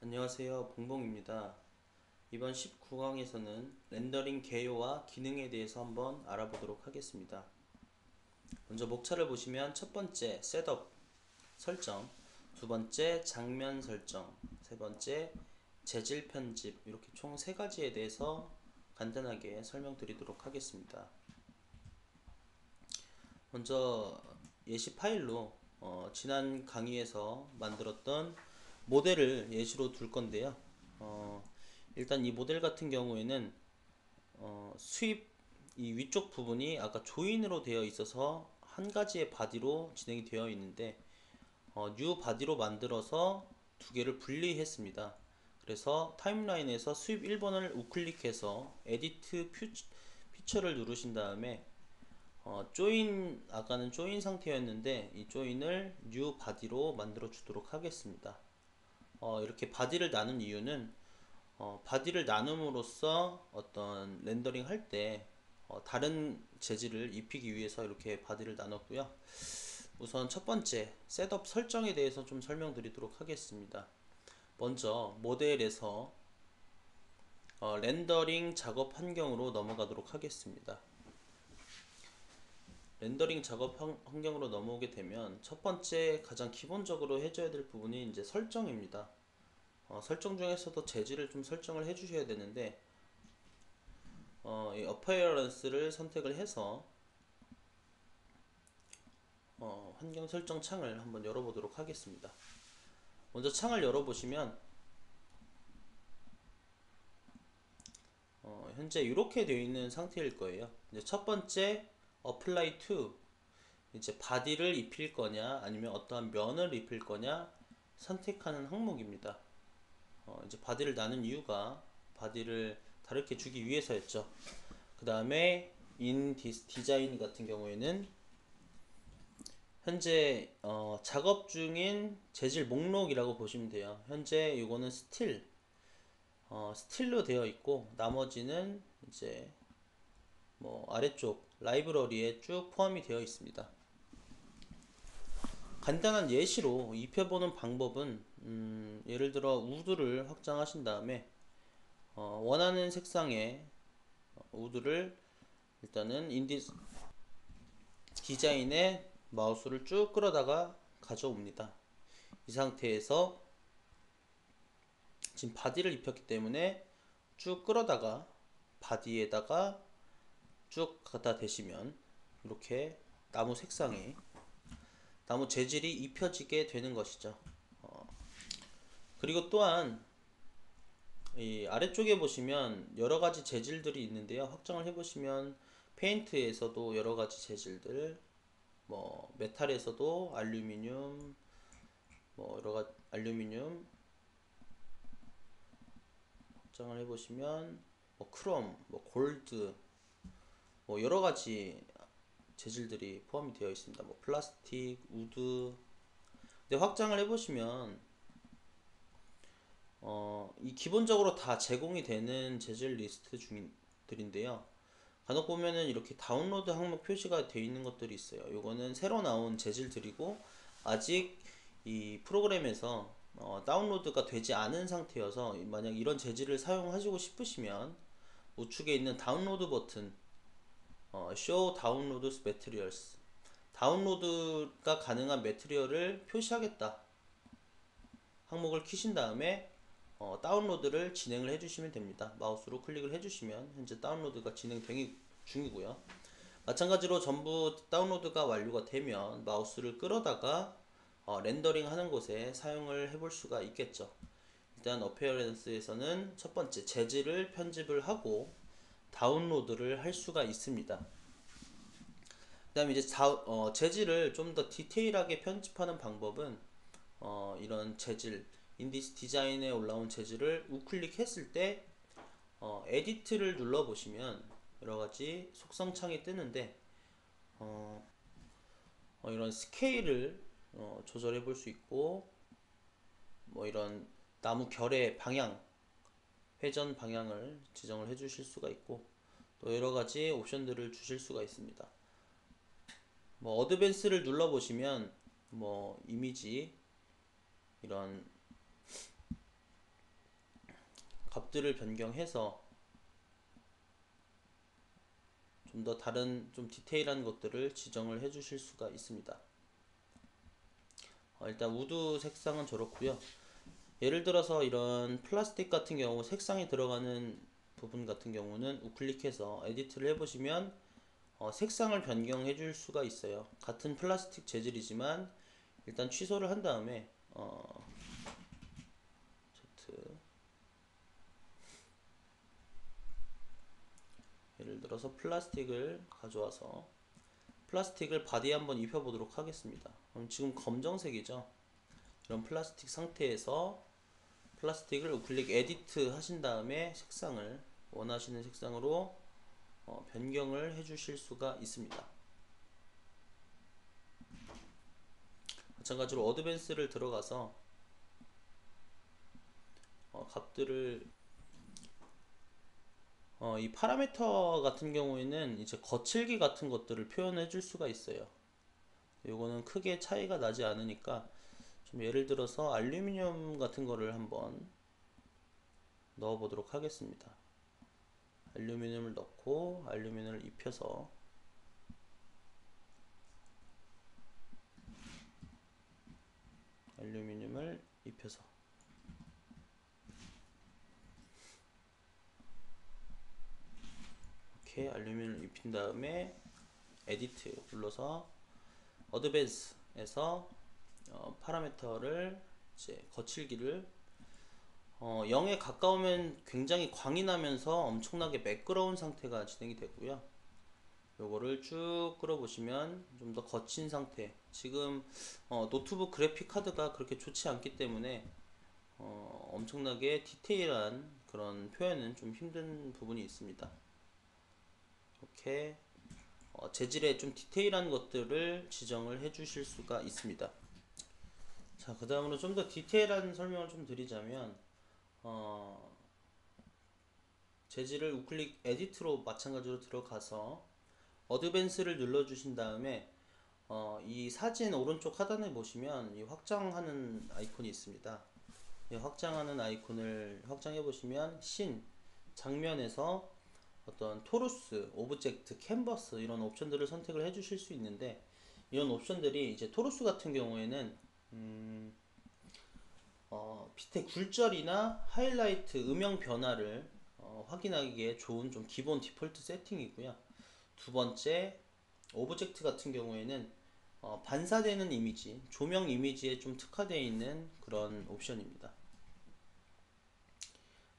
안녕하세요, 봉봉입니다. 이번 19강에서는 렌더링 개요와 기능에 대해서 한번 알아보도록 하겠습니다. 먼저 목차를 보시면 첫 번째 셋업 설정, 두 번째 장면 설정, 세 번째 재질 편집, 이렇게 총 세 가지에 대해서 간단하게 설명드리도록 하겠습니다. 먼저 예시 파일로 지난 강의에서 만들었던 모델을 예시로 둘 건데요. 일단 이 모델 같은 경우에는 수입 이 위쪽 부분이 아까 조인으로 되어 있어서 한 가지의 바디로 진행이 되어 있는데 뉴 바디로 만들어서 두 개를 분리했습니다. 그래서 타임라인에서 수입 1번을 우클릭해서 에디트 피처를 누르신 다음에 조인, 아까는 조인 상태였는데 이 조인을 뉴 바디로 만들어 주도록 하겠습니다. 이렇게 바디를 나눈 이유는 바디를 나눔으로써 어떤 렌더링 할 때 다른 재질을 입히기 위해서 이렇게 바디를 나눴고요. 우선 첫 번째 셋업 설정에 대해서 좀 설명드리도록 하겠습니다. 먼저 모델에서 렌더링 작업 환경으로 넘어가도록 하겠습니다. 렌더링 작업 환경으로 넘어오게 되면 첫 번째 가장 기본적으로 해줘야 될 부분이 이제 설정입니다. 설정 중에서도 재질을 좀 설정을 해 주셔야 되는데 이 어페어런스를 선택을 해서 환경 설정 창을 한번 열어보도록 하겠습니다. 먼저 창을 열어보시면 현재 이렇게 되어 있는 상태일 거예요. 이제 첫 번째 apply to, 이제 바디를 입힐 거냐 아니면 어떠한 면을 입힐 거냐 선택하는 항목입니다. 이제 바디를 나눈 이유가 바디를 다르게 주기 위해서였죠. 그 다음에 in 디자인 같은 경우에는 현재 작업 중인 재질 목록이라고 보시면 돼요. 현재 이거는 스틸로 되어 있고 나머지는 이제 뭐 아래쪽 라이브러리에 쭉 포함이 되어 있습니다. 간단한 예시로 입혀보는 방법은 예를 들어 우드를 확장하신 다음에 원하는 색상의 우드를 일단은 디자인에 마우스를 쭉 끌어다가 가져옵니다. 이 상태에서 지금 바디를 입혔기 때문에 쭉 끌어다가 바디에다가 쭉 갖다 대시면 이렇게 나무 색상이 나무 재질이 입혀지게 되는 것이죠. 그리고 또한 이 아래쪽에 보시면 여러가지 재질들이 있는데요. 확장을 해보시면 페인트에서도 여러가지 재질들, 뭐 메탈에서도 알루미늄, 뭐 여러가지 알루미늄 확장을 해보시면 뭐 크롬, 뭐 골드, 뭐 여러가지 재질들이 포함이 되어 있습니다. 뭐 플라스틱, 우드. 근데 확장을 해보시면 이 기본적으로 다 제공이 되는 재질 리스트 중들인데요. 간혹 보면은 이렇게 다운로드 항목 표시가 되어 있는 것들이 있어요. 요거는 새로 나온 재질들이고 아직 이 프로그램에서 다운로드가 되지 않은 상태여서 만약 이런 재질을 사용하시고 싶으시면 우측에 있는 다운로드 버튼 Show Download Materials, 다운로드가 가능한 매트리얼을 표시하겠다 항목을 키신 다음에 다운로드를 진행을 해주시면 됩니다. 마우스로 클릭을 해주시면 현재 다운로드가 진행 중이고요. 마찬가지로 전부 다운로드가 완료가 되면 마우스를 끌어다가 렌더링 하는 곳에 사용을 해볼 수가 있겠죠. 일단 어페어런스에서는 첫 번째 재질을 편집을 하고 다운로드를 할 수가 있습니다. 그 다음에 이제 재질을 좀 더 디테일하게 편집하는 방법은 이런 재질 인디스 디자인에 올라온 재질을 우클릭 했을 때 에디트를 눌러 보시면 여러가지 속성 창이 뜨는데 이런 스케일을 조절해 볼 수 있고 뭐 이런 나무 결의 방향, 회전 방향을 지정을 해 주실 수가 있고 또 여러가지 옵션들을 주실 수가 있습니다. 뭐 어드밴스를 눌러 보시면 뭐 이미지 이런 값들을 변경해서 좀 더 다른 좀 디테일한 것들을 지정을 해 주실 수가 있습니다. 일단 우드 색상은 저렇고요. 예를 들어서 이런 플라스틱 같은 경우 색상이 들어가는 부분 같은 경우는 우클릭해서 에디트를 해보시면 색상을 변경해 줄 수가 있어요. 같은 플라스틱 재질이지만 일단 취소를 한 다음에 Z 예를 들어서 플라스틱을 가져와서 플라스틱을 바디에 한번 입혀 보도록 하겠습니다. 그럼 지금 검정색이죠. 이런 플라스틱 상태에서 플라스틱을 우클릭 에디트 하신 다음에 색상을 원하시는 색상으로 변경을 해 주실 수가 있습니다. 마찬가지로 어드밴스를 들어가서 값들을 이 파라미터 같은 경우에는 이제 거칠기 같은 것들을 표현해 줄 수가 있어요. 요거는 크게 차이가 나지 않으니까 좀 예를 들어서 알루미늄 같은 거를 한번 넣어 보도록 하겠습니다. 알루미늄을 넣고 알루미늄을 입혀서 이렇게 알루미늄을 입힌 다음에 에디트 눌러서 어드밴스에서 파라미터를 이제 거칠기를 0에 가까우면 굉장히 광이 나면서 엄청나게 매끄러운 상태가 진행이 되고요. 요거를 쭉 끌어보시면 좀 더 거친 상태, 지금 노트북 그래픽 카드가 그렇게 좋지 않기 때문에 엄청나게 디테일한 그런 표현은 좀 힘든 부분이 있습니다. 이렇게 재질의 좀 디테일한 것들을 지정을 해 주실 수가 있습니다. 자, 그 다음으로 좀 더 디테일한 설명을 좀 드리자면 재질을 우클릭 에디트로 마찬가지로 들어가서 어드밴스를 눌러 주신 다음에 이 사진 오른쪽 하단에 보시면 이 확장하는 아이콘이 있습니다. 이 확장하는 아이콘을 확장해 보시면 신, 장면에서 어떤 토루스, 오브젝트, 캔버스 이런 옵션들을 선택을 해 주실 수 있는데, 이런 옵션들이 이제 토루스 같은 경우에는 밑에 굴절이나 하이라이트, 음영 변화를 확인하기에 좋은 좀 기본 디폴트 세팅이고요. 두 번째, 오브젝트 같은 경우에는 반사되는 이미지, 조명 이미지에 좀 특화되어 있는 그런 옵션입니다.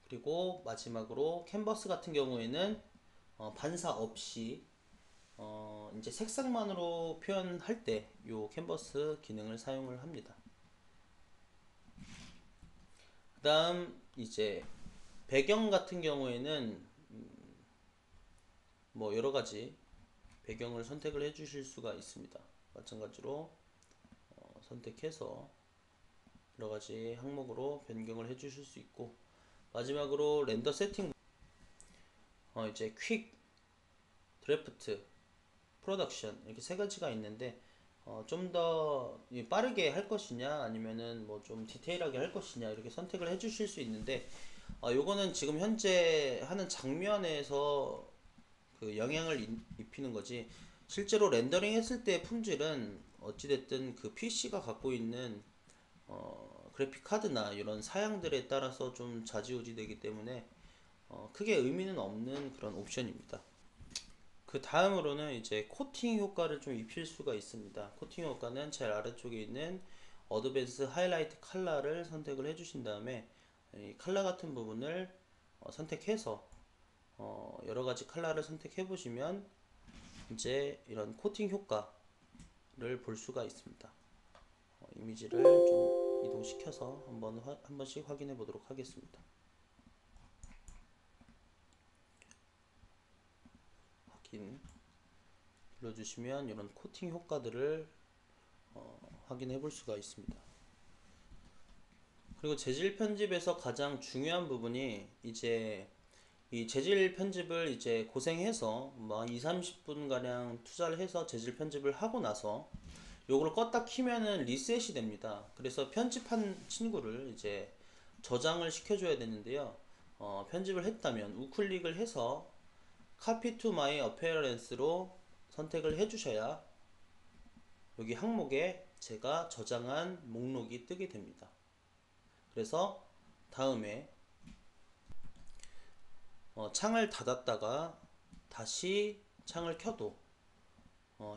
그리고 마지막으로 캔버스 같은 경우에는 반사 없이 이제 색상만으로 표현할 때 이 캔버스 기능을 사용을 합니다. 그 다음 이제 배경 같은 경우에는 뭐 여러가지 배경을 선택을 해 주실 수가 있습니다. 마찬가지로 선택해서 여러가지 항목으로 변경을 해 주실 수 있고, 마지막으로 렌더 세팅 이제 퀵, 드래프트, 프로덕션 이렇게 세 가지가 있는데 좀 더 빠르게 할 것이냐 아니면은 뭐 좀 디테일하게 할 것이냐 이렇게 선택을 해 주실 수 있는데, 요거는 지금 현재 하는 장면에서 그 영향을 입히는 거지, 실제로 렌더링 했을 때 품질은 어찌됐든 그 PC가 갖고 있는 그래픽 카드나 이런 사양들에 따라서 좀 좌지우지 되기 때문에 크게 의미는 없는 그런 옵션입니다. 그 다음으로는 이제 코팅 효과를 좀 입힐 수가 있습니다. 코팅 효과는 제일 아래쪽에 있는 어드밴스 하이라이트 컬러를 선택을 해 주신 다음에 이 컬러 같은 부분을 선택해서 여러가지 컬러를 선택해 보시면 이제 이런 코팅 효과를 볼 수가 있습니다. 이미지를 좀 이동시켜서 한 번씩 확인해 보도록 하겠습니다. 확인 눌러주시면 이런 코팅 효과들을 확인해 볼 수가 있습니다. 그리고 재질 편집에서 가장 중요한 부분이 이제 이 재질 편집을 이제 고생해서 뭐 2, 30분 가량 투자를 해서 재질 편집을 하고 나서 요걸 껐다 키면은 리셋이 됩니다. 그래서 편집한 친구를 이제 저장을 시켜줘야 되는데요. 편집을 했다면 우클릭을 해서 Copy to my appearance로 선택을 해주셔야 여기 항목에 제가 저장한 목록이 뜨게 됩니다. 그래서 다음에 창을 닫았다가 다시 창을 켜도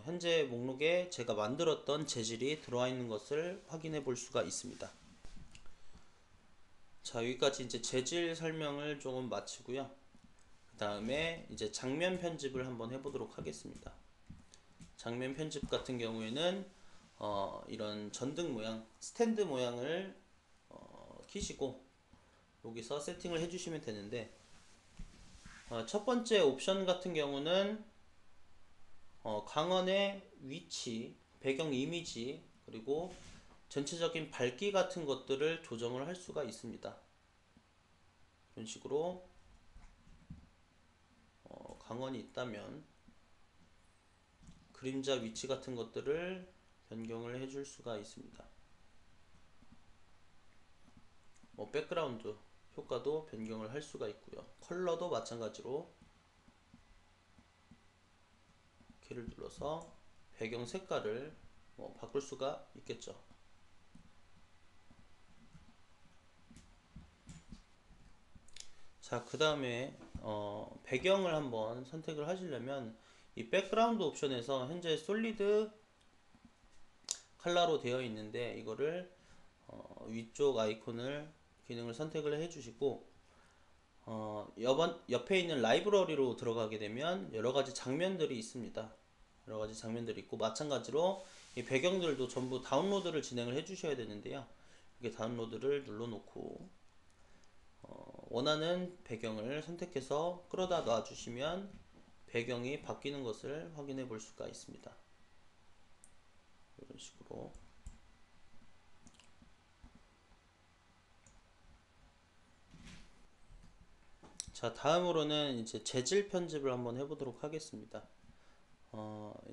현재 목록에 제가 만들었던 재질이 들어와 있는 것을 확인해 볼 수가 있습니다. 자, 여기까지 이제 재질 설명을 조금 마치고요. 그 다음에 이제 장면 편집을 한번 해보도록 하겠습니다. 장면 편집 같은 경우에는 이런 전등 모양, 스탠드 모양을 키시고 여기서 세팅을 해주시면 되는데, 첫 번째 옵션 같은 경우는 광원의 위치, 배경 이미지, 그리고 전체적인 밝기 같은 것들을 조정을 할 수가 있습니다. 이런 식으로 광원이 있다면 그림자 위치 같은 것들을 변경을 해줄 수가 있습니다. 백그라운드 효과도 변경을 할 수가 있고요. 컬러도 마찬가지로 키를 눌러서 배경 색깔을 바꿀 수가 있겠죠. 자, 그 다음에 배경을 한번 선택을 하시려면 이 백그라운드 옵션에서 현재 솔리드 컬러로 되어 있는데, 이거를 위쪽 아이콘을 기능을 선택을 해 주시고 옆에 있는 라이브러리로 들어가게 되면 여러가지 장면들이 있습니다. 여러가지 장면들이 있고, 마찬가지로 이 배경들도 전부 다운로드를 진행을 해 주셔야 되는데요. 이렇게 다운로드를 눌러 놓고 원하는 배경을 선택해서 끌어다 놔 주시면 배경이 바뀌는 것을 확인해 볼 수가 있습니다. 이런 식으로. 자, 다음으로는 이제 재질 편집을 한번 해보도록 하겠습니다.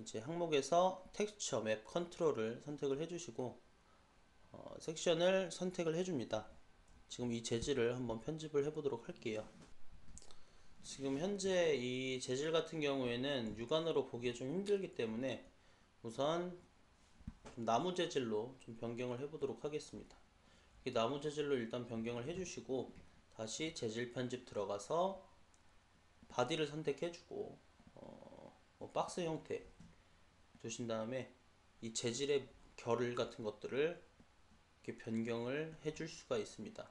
이제 항목에서 텍스처 맵 컨트롤을 선택을 해주시고 섹션을 선택을 해줍니다. 지금 이 재질을 한번 편집을 해보도록 할게요. 지금 현재 이 재질 같은 경우에는 육안으로 보기에 좀 힘들기 때문에 우선 좀 나무 재질로 좀 변경을 해보도록 하겠습니다. 이 나무 재질로 일단 변경을 해주시고 다시 재질 편집 들어가서 바디를 선택해주고 박스 형태 두신 다음에 이 재질의 결 같은 것들을 이렇게 변경을 해줄 수가 있습니다.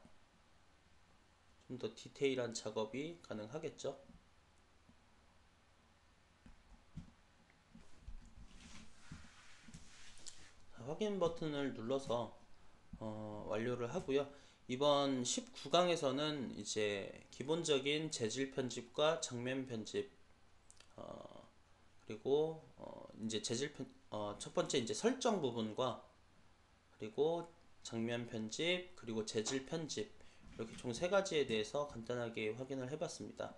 좀 더 디테일한 작업이 가능하겠죠. 확인 버튼을 눌러서 완료를 하고요. 이번 19강에서는 이제 기본적인 재질 편집과 장면 편집, 그리고 이제 첫 번째 이제 설정 부분과 그리고 장면 편집, 그리고 재질 편집, 이렇게 총 세 가지에 대해서 간단하게 확인을 해봤습니다.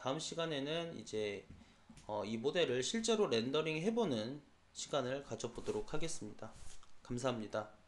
다음 시간에는 이제 이 모델을 실제로 렌더링 해보는 시간을 가져보도록 하겠습니다. 감사합니다.